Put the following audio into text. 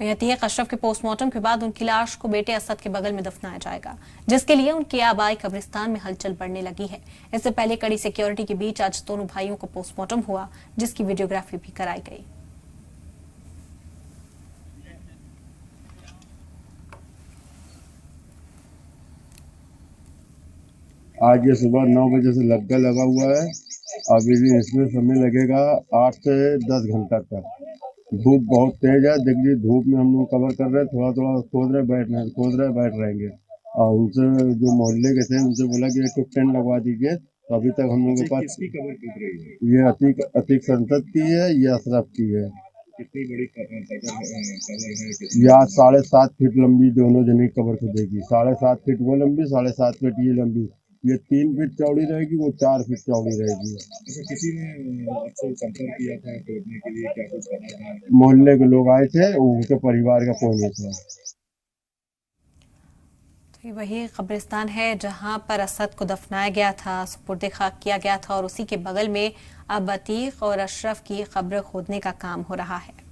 अतीक अशरफ के पोस्टमार्टम के बाद उनकी लाश को बेटे असद के बगल में दफनाया जाएगा, जिसके लिए उनके आबाई कब्रिस्तान में हलचल बढ़ने लगी है। इससे पहले कड़ी सिक्योरिटी के बीच आज दोनों भाइयों को पोस्टमार्टम हुआ, जिसकी वीडियोग्राफी भी कराई गई। आज ये सुबह 9 बजे से लग्गा लगा हुआ है। अभी भी इसमें समय लगेगा 8 से 10 घंटा तक। धूप बहुत तेज है, देख लीजिए धूप में हम लोग कवर कर रहे हैं, थोड़ा थोड़ा खोद रहे बैठ रहेंगे। और उनसे जो मोहल्ले के थे उनसे बोला कि एक टेंट लगवा दीजिए। तो अभी तक हम लोगों के पास ये अतीक संसद की है, ये अशरफ की है। कितनी बड़ी कबर है? या 7.5 फीट लंबी दोनों जने कबर खुदेगी। 7.5 फीट वो लंबी, 7.5 फीट ये लंबी। ये 3 फीट चौड़ी रहेगी, वो 4 फीट चौड़ी रहेगी। अच्छा, किसी ने आपसे संपर्क किया था खोदने के लिए, क्या कुछ करना था? मोहल्ले के लोग आए थे, उनके परिवार का कोई नहीं था। तो ये वही कब्रिस्तान है जहां पर असद को दफनाया गया था, सुपुर्द खाक किया गया था, और उसी के बगल में अब अतीक और अशरफ की कब्र खोदने का काम हो रहा है।